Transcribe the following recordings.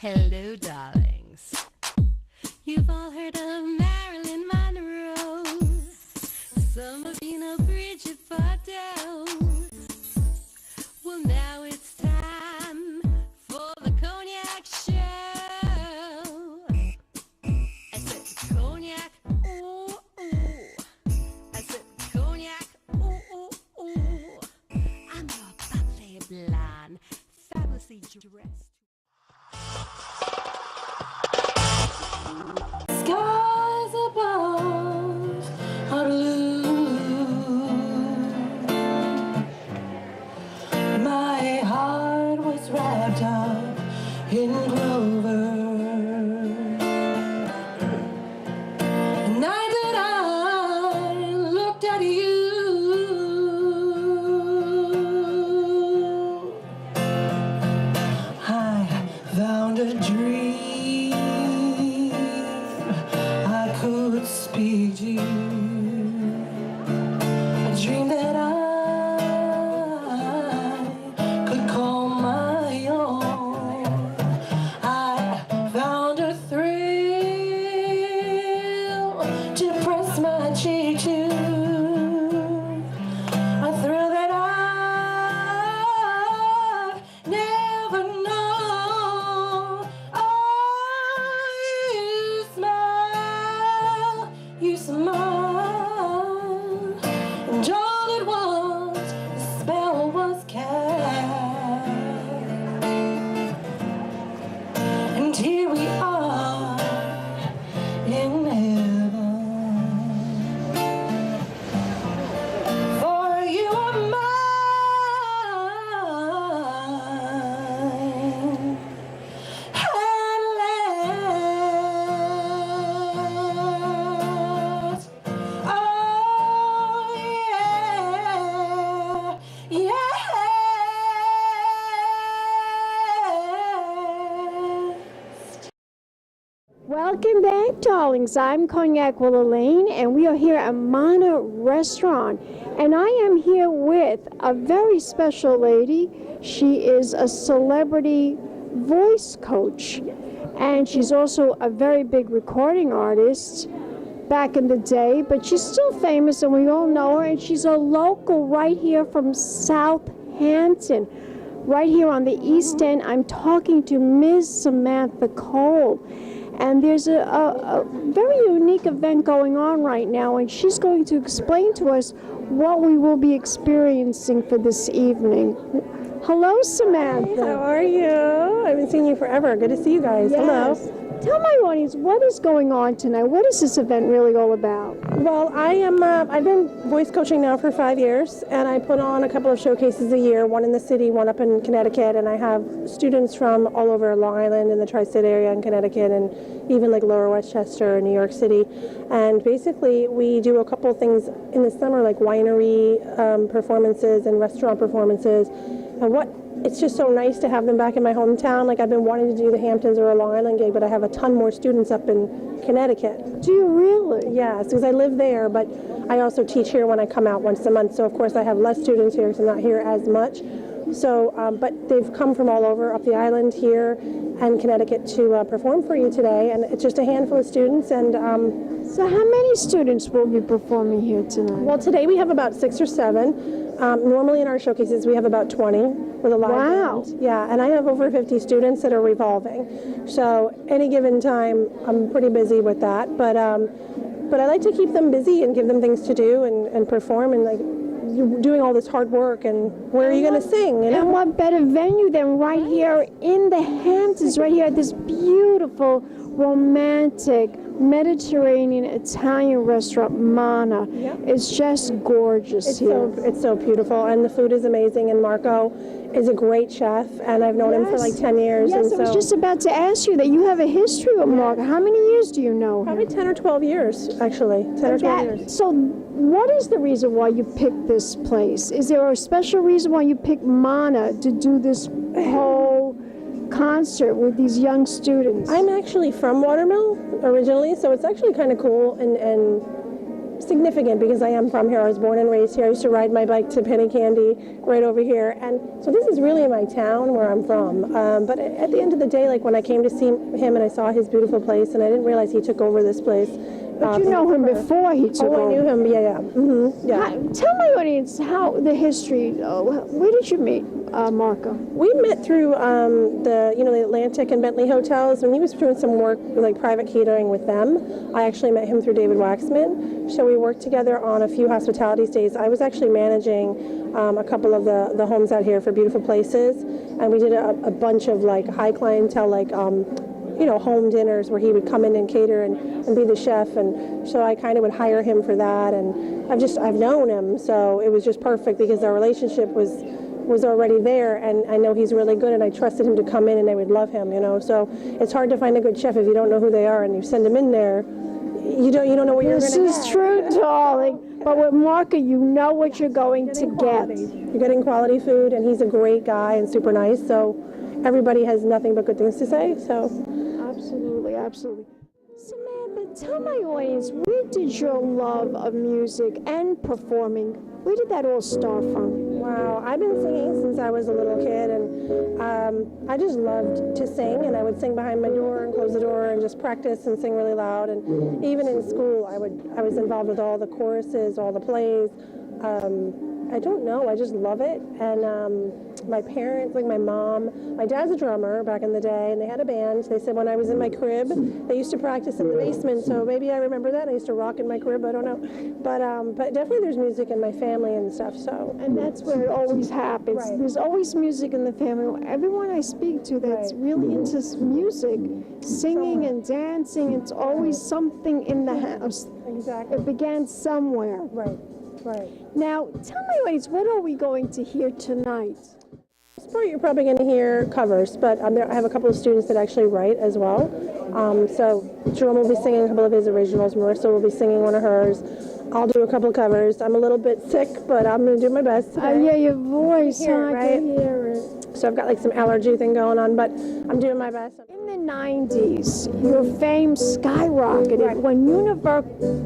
Hello, darlings. You've all heard of Marilyn Monroe. Some of you know Bridget Bardot. Well, now it's time for the Cognac show. I said Cognac, ooh, ooh. I said Cognac, ooh, ooh, ooh. I'm your bubbly blonde, fabulously dressed. Skies above are blue. My heart was wrapped up in clover. The night that I looked at you, I found a dream. Could speak to you, a dream that I could call my own. I found a thrill to press my cheek to, a thrill that I've never known. You smiled, and all at once the spell was cast, and here we are in heaven. For you are mine. Welcome back, darlings. I'm Cognac Wellerlane, and we are here at Manna Restaurant. And I am here with a very special lady. She is a celebrity voice coach, and she's also a very big recording artist back in the day, but she's still famous, and we all know her, and she's a local right here from Southampton, right here on the East End. I'm talking to Ms. Samantha Cole. And there's a very unique event going on right now, and she's going to explain to us what we will be experiencing for this evening. Hello, Samantha. Hi, how are you? I haven't seen you forever. Good to see you guys. Yes. Hello. Tell my audience, what is going on tonight? What is this event really all about? Well, I've been voice coaching now for 5 years, and I put on a couple of showcases a year, one in the city, one up in Connecticut, and I have students from all over Long Island and the tri-state area in Connecticut, and even like Lower Westchester and New York City. And basically, we do a couple things in the summer, like winery performances and restaurant performances. And it's just so nice to have them back in my hometown. Like, I've been wanting to do the Hamptons or a Long Island gig, but I have a ton more students up in Connecticut. Do you really? Yes, because I live there, but I also teach here when I come out once a month. So, of course, I have less students here because I'm not here as much. So, but they've come from all over, up the island here and Connecticut to perform for you today. And it's just a handful of students. And so how many students will be performing here tonight? Well, today we have about 6 or 7. Normally in our showcases we have about 20 with a live band. Yeah, and I have over 50 students that are revolving. So any given time, I'm pretty busy with that. But I like to keep them busy and give them things to do and perform, and like you're doing all this hard work, and where are you going to sing? You know? And what better venue than right here in the Hamptons, right here at this beautiful, romantic, Mediterranean Italian restaurant, Manna. Yep. It's just gorgeous here. It's so beautiful, and the food is amazing, and Marco is a great chef, and I've known him for like 10 years. Yes, and I was just about to ask you that you have a history with Marco. How many years do you know him? Probably 10 or 12 years, actually. 10 or 12 years. So what is the reason why you picked this place? Is there a special reason why you picked Manna to do this whole concert with these young students? I'm actually from Watermill originally, so it's actually kind of cool and significant because I am from here. I was born and raised here. I used to ride my bike to Penny Candy right over here. And so this is really my town where I'm from. But at the end of the day, like when I came to see him and I saw his beautiful place, and I didn't realize he took over this place. But you know him before he took over. I knew him, yeah. Mm-hmm, yeah. Tell my audience how the history, where did you meet Marco? We met through the Atlantic and Bentley hotels. When he was doing some work, like private catering with them, I actually met him through David Waxman. So we worked together on a few hospitality stays. I was actually managing a couple of the homes out here for Beautiful Places, and we did a bunch of like high clientele, like home dinners where he would come in and cater and be the chef, and so I kind of would hire him for that, and I've known him, so it was just perfect because our relationship was already there, and I know he's really good, and I trusted him to come in and they would love him, so it's hard to find a good chef if you don't know who they are and you send them in there. You don't know what you're going to get. This is true, darling. But with Marco, you know what you're going to get. You're getting quality food, and he's a great guy and super nice, so everybody has nothing but good things to say, so. Absolutely, absolutely. Samantha, tell my audience, where did your love of music and performing, where did that all start from? Wow, I've been singing since I was a little kid, and I just loved to sing, and I would sing behind my door and close the door and just practice and sing really loud, and even in school I was involved with all the choruses, all the plays. I don't know, I just love it, and my parents, like my mom, my dad's a drummer back in the day, and they had a band. They said when I was in my crib, they used to practice in the basement, so maybe I remember that. I used to rock in my crib, I don't know, but definitely there's music in my family and stuff, so. And that's where it always happens. Right. There's always music in the family. Everyone I speak to that's really into music, singing and dancing, it's always something in the house. Exactly. It began somewhere. Right. Now, tell me, ladies, what are we going to hear tonight? This part you're probably going to hear covers, but I have a couple of students that actually write as well. So Jerome will be singing a couple of his originals. Marissa will be singing one of hers. I'll do a couple of covers. I'm a little bit sick, but I'm going to do my best today. Yeah, your voice, I can hear it. So I've got like some allergy thing going on, but I'm doing my best. In the 90s, your fame skyrocketed when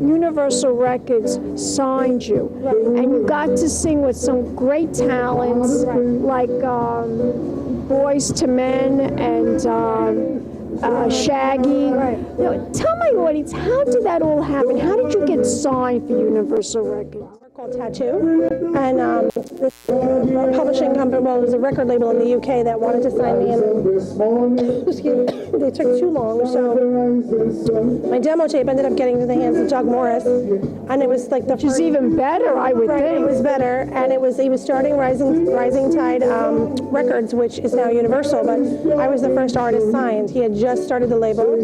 Universal Records signed you, and you got to sing with some great talents like Boys to Men and Shaggy. Tell my audience, how did that all happen? How did you get signed for Universal Records? Called Tattoo, and this publishing company, well, it was a record label in the UK that wanted to sign me, and excuse me, they took too long, so my demo tape ended up getting to the hands of Doug Morris, and it was like the Which is even better, I would think. It was better, and he was starting Rising Tide Records, which is now Universal, but I was the first artist signed. He had just started the label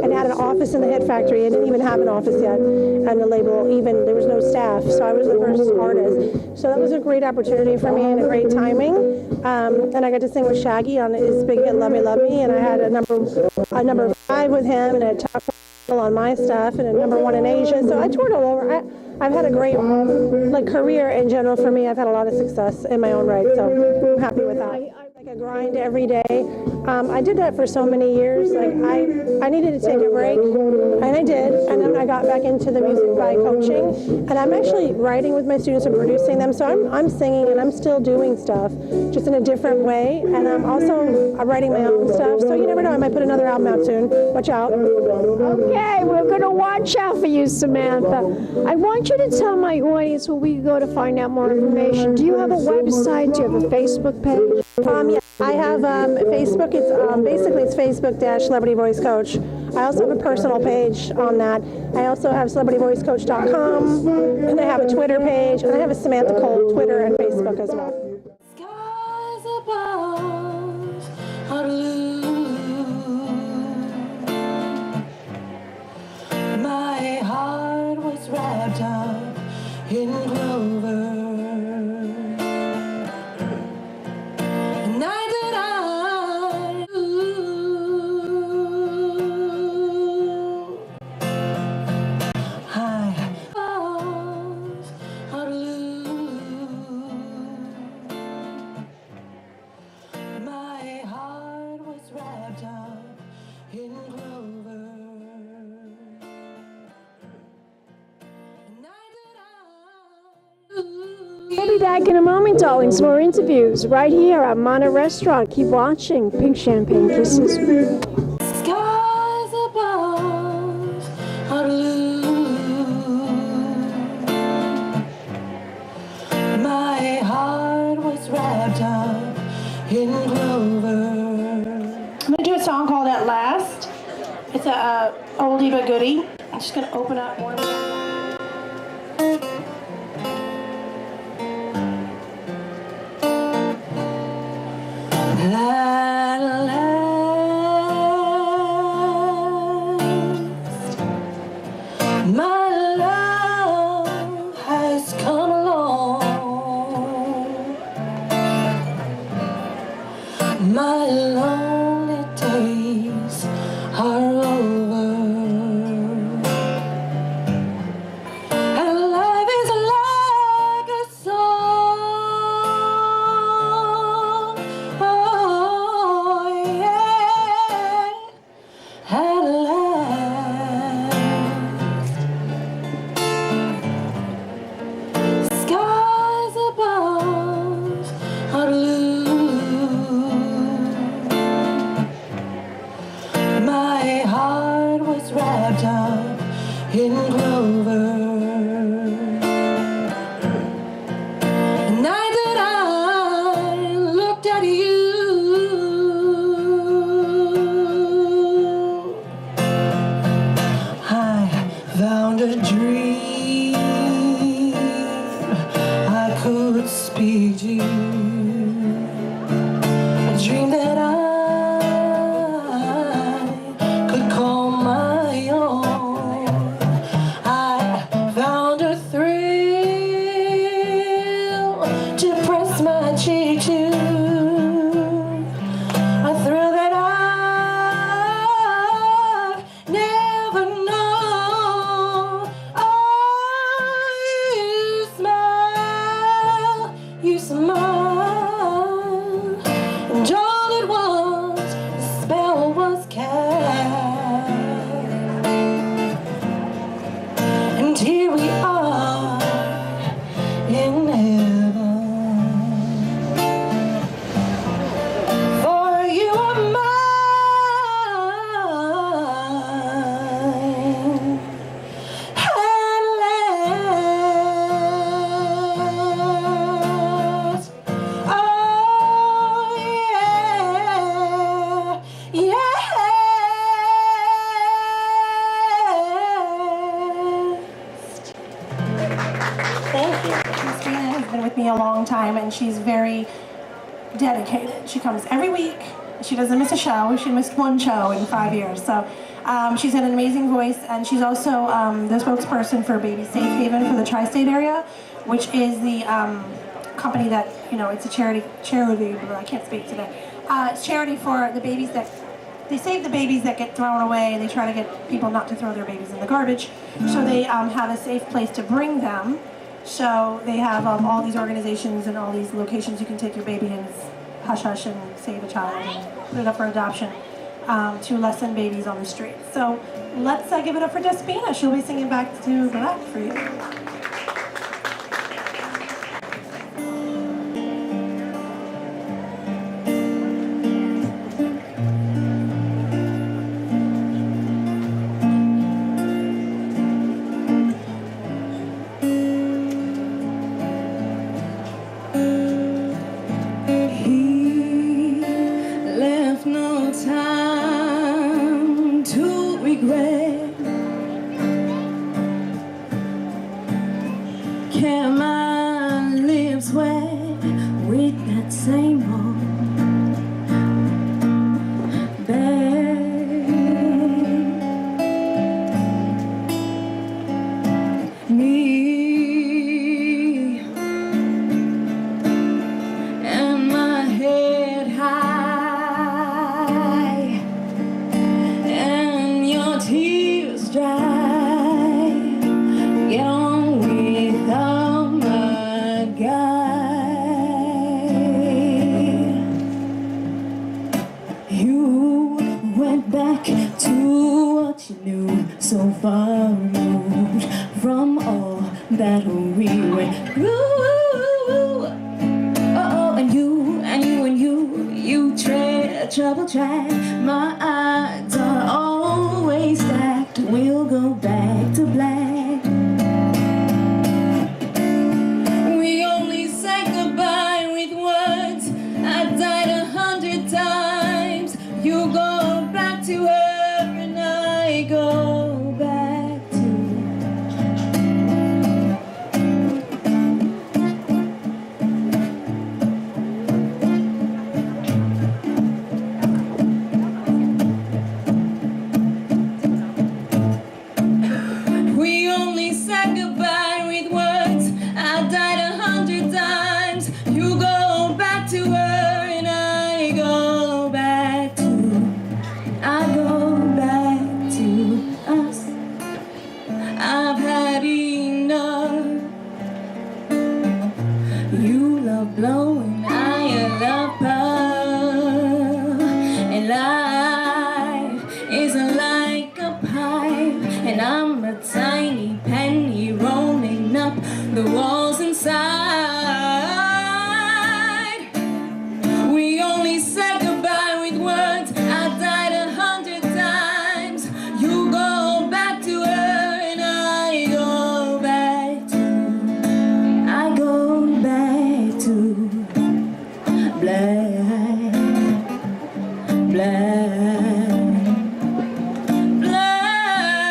and had an office in the Hit Factory. It didn't even have an office yet, and the label there was no staff, so I was the first artist. So that was a great opportunity for me and a great timing. And I got to sing with Shaggy on his big hit Love Me, Love Me, and I had a number 5 with him and a top on my stuff and a number 1 in Asia. So I toured all over. I've had a great career in general for me. I've had a lot of success in my own right, so I'm happy with that. I grind every day. I did that for so many years. I needed to take a break, and I did. And then I got back into the music by coaching, and I'm actually writing with my students and producing them. So I'm singing and I'm still doing stuff, just in a different way. And I'm also writing my own stuff. So you never know. I might put another album out soon. Watch out. Okay, we're gonna watch out for you, Samantha. I want you to tell my audience where we can go to find out more information. Do you have a website? Do you have a Facebook page? Yeah, I have Facebook. It's basically it's Facebook-Celebrity Voice Coach. I also have a personal page on that. I also have celebrityvoicecoach.com, and I have a Twitter page, and I have a Samantha Cole Twitter and Facebook as well. Skies above are blue. My heart was wrapped up in clover. We'll be back in a moment, darlings. More interviews right here at Manna Restaurant. Keep watching Pink Champagne Kisses. Skies above are blue. My heart was wrapped up in clover. I'm gonna do a song called At Last. It's a oldie but goodie. I'm just gonna open up one. At last, my love has come along. My lonely days are over. And life is like a song. Oh, yeah. At last, skies above are blue. My heart was wrapped up in clover. The night that I looked at you, I found a dream. I could speak to you. A dream that I could call my own. I found a thrill to press my cheek to. A thrill that I've never known. Oh, you smile, and all at once the spell was cast. And here we are in heaven. For you are mine. At last. Oh, yeah. Yeah. Thank you. Despina has been with me a long time, and she's very dedicated. She comes every week. She doesn't miss a show. She missed one show in 5 years. So she's got an amazing voice, and she's also the spokesperson for Baby Safe Haven for the tri-state area, which is the company that, it's a charity, but I can't speak today. It's charity for the babies that, they save the babies that get thrown away, and they try to get people not to throw their babies in the garbage. So they have a safe place to bring them. So they have all these organizations and all these locations you can take your baby and hush hush and save a child and put it up for adoption to lessen babies on the street. So let's give it up for Despina. She'll be singing Back to Black for you. Can my lips wet with that same old bag? Me and my head high and your tears dry. Get on with my guy. You went back to what you knew, so far removed from all that we went through. trouble track. My odds are always stacked. We'll go back to black. We only say goodbye with words. I died 100 times. You go back to her and I go back to. We only said goodbye with words. I died 100 times. You go back to her and I go back to. I go back to us. I've had enough. You love blowing, I love pearl. And life isn't like a pipe. And I'm a tiny penny rolling up the walls inside. We only said goodbye with words. I died 100 times. You go back to her and I go back to. I go back to black, black, black,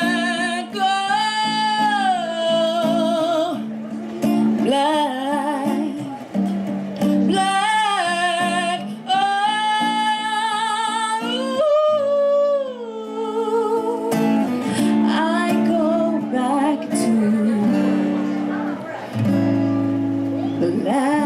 oh, black, black, oh, I go back to black.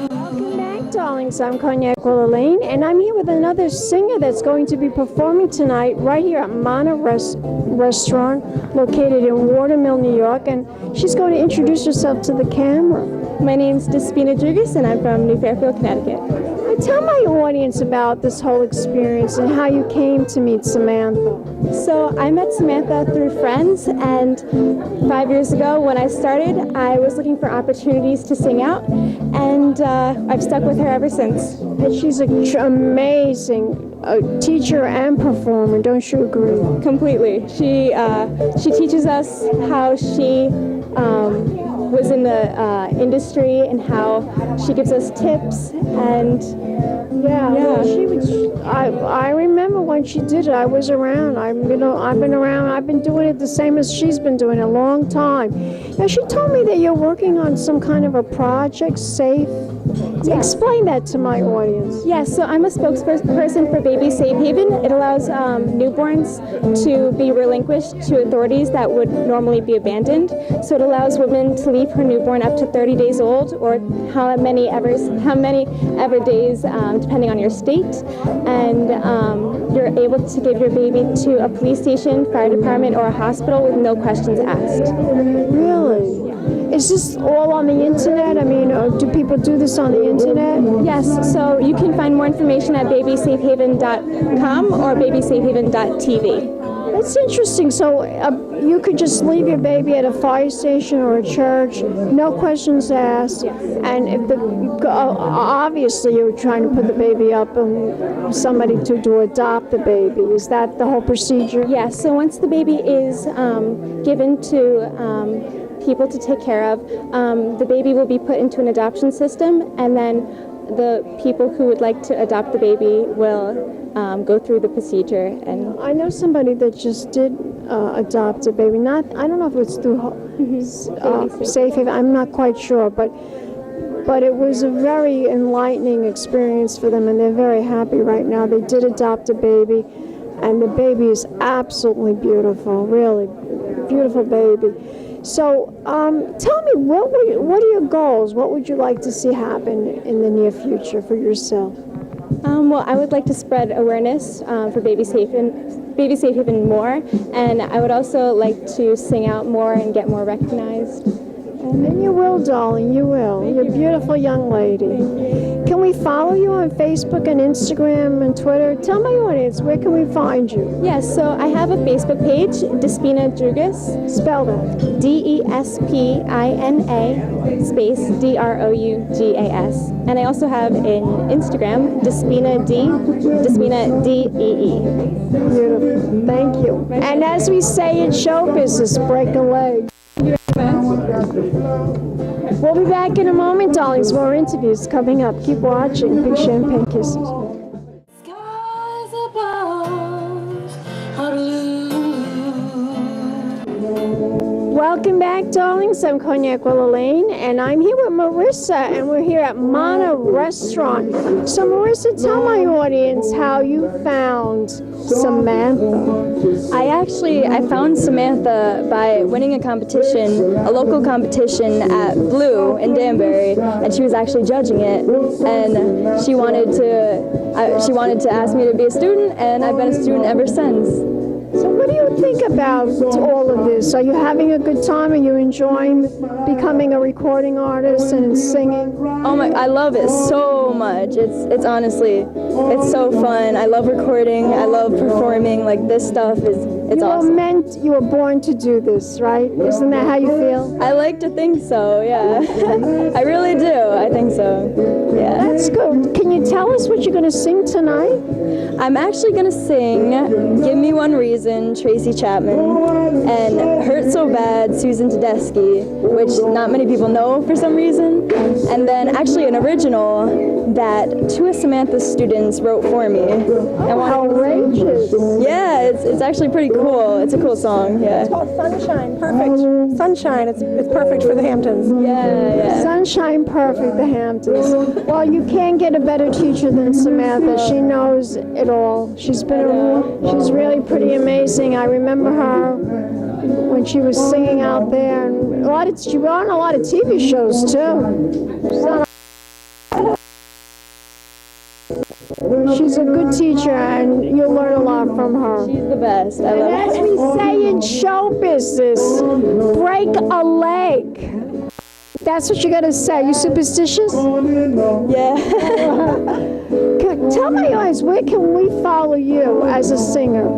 Welcome back, darlings. I'm Cognac Wellerlane, and I'm here with another singer that's going to be performing tonight right here at Manna Restaurant, located in Watermill, New York, and she's going to introduce herself to the camera. My name's Despina Drougas, and I'm from New Fairfield, Connecticut. Tell my audience about this whole experience and how you came to meet Samantha. So I met Samantha through friends, and 5 years ago when I started, I was looking for opportunities to sing out, and I've stuck with her ever since. And she's an amazing teacher and performer, don't you agree? Completely. She teaches us how she was in the industry and how she gives us tips and Well, she was. I remember when she did it. I was around. I've been around. I've been doing it the same as she's been doing a long time. Now she told me that you're working on some kind of a project, Safe. Yes. Explain that to my audience. Yes, so I'm a spokesperson for Baby Safe Haven. It allows newborns to be relinquished to authorities that would normally be abandoned. So it allows women to leave her newborn up to 30 days old, or how many ever days, depending on your state. And you're able to give your baby to a police station, fire department, or a hospital with no questions asked. Really? Is this all on the internet? I mean, do people do this on the internet? Yes, so you can find more information at babysafehaven.com or babysafehaven.tv. That's interesting. So you could just leave your baby at a fire station or a church, no questions asked, and if obviously you're trying to put the baby up and somebody to adopt the baby. Is that the whole procedure? Yes, so once the baby is given to people to take care of, the baby will be put into an adoption system, and then the people who would like to adopt the baby will go through the procedure. And I know somebody that just did adopt a baby. I don't know if it's through Safe Haven. I'm not quite sure, but it was a very enlightening experience for them, and they're very happy right now. They did adopt a baby, and the baby is absolutely beautiful, really beautiful baby. So tell me, what are your goals? What would you like to see happen in the near future for yourself? Well, I would like to spread awareness for Baby Safe Haven more, and I would also like to sing out more and get more recognized. And you will, darling, you will. You're a beautiful young lady. Can we follow you on Facebook and Instagram and Twitter? Tell my audience, where can we find you? Yes, so I have a Facebook page, Despina Drougas. Spell that. Despina space Drougas. And I also have an Instagram, Despina Despina DEE. Beautiful. Thank you. And as we say in show business, break a leg. We'll be back in a moment, darlings. More interviews coming up. Keep watching. Big champagne kisses. Skies above are blue. Welcome back, darlings. I'm Cognac Wellerlane, and I'm here with Marissa, and we're here at Manna Restaurant. So, Marissa, tell my audience how you found Samantha. I found Samantha by winning a competition, a local competition at Blue in Danbury, and she was actually judging it, and she wanted to ask me to be a student, and I've been a student ever since. So what do you think about all of this? Are you having a good time? Are you enjoying becoming a recording artist and singing? Oh my, I love it so much. It's honestly, it's so fun. I love recording. I love performing. Like, this stuff it's awesome. You were born to do this, right? Isn't that how you feel? I like to think so, yeah. I really do. I think so, yeah. That's good. Can you tell us what you're going to sing tonight? I'm actually going to sing Give Me One Reason, Tracy Chapman, and Hurt So Bad, Susan Tedeschi, which not many people know for some reason. And then actually an original that two of Samantha's students wrote for me. Outrageous. Yeah, it's actually pretty cool. It's a cool song, yeah. It's called Sunshine. Perfect. Sunshine. It's perfect for the Hamptons. Yeah. Sunshine Perfect, the Hamptons. Well, you can't get a better teacher than Samantha. She knows it all. She's really pretty amazing. I remember her when she was singing out there, and she was on a lot of TV shows too. She's a good teacher, and you'll learn a lot from her. She's the best. I love her. As we say in show business, break a leg. That's what you're going to say. You superstitious? Yeah. Tell my audience, where can we follow you as a singer?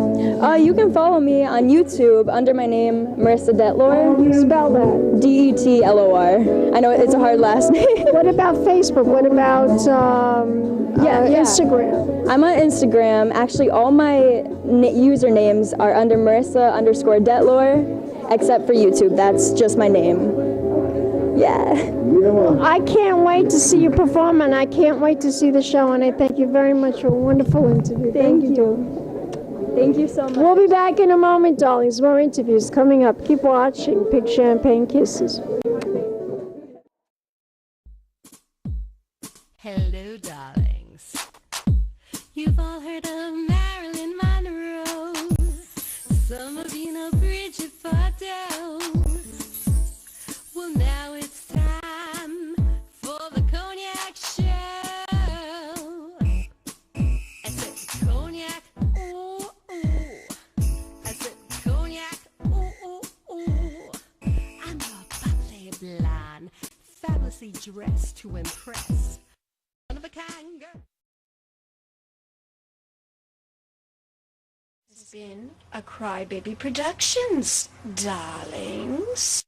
You can follow me on YouTube under my name, Marissa Detlor. Spell that. Detlor. I know it's a hard last name. What about Facebook? What about Instagram? I'm on Instagram. Actually, all my usernames are under Marissa_Detlor, except for YouTube. That's just my name. Yeah. I can't wait to see you perform, and I can't wait to see the show, and I thank you very much for a wonderful interview. Thank you. Thank you so much. We'll be back in a moment, darlings. More interviews coming up. Keep watching. Big champagne kisses. Hello, darlings. You've all heard of Marilyn Monroe. Some of you know Bridget Bardot. Well, now it's time for the Cognac show. I said Cognac, ooh, ooh. I said Cognac, ooh, ooh, ooh. I'm a bubbly blonde, fabulously dressed to impress. One of a kind girl. It's been a Crybaby Productions, darlings.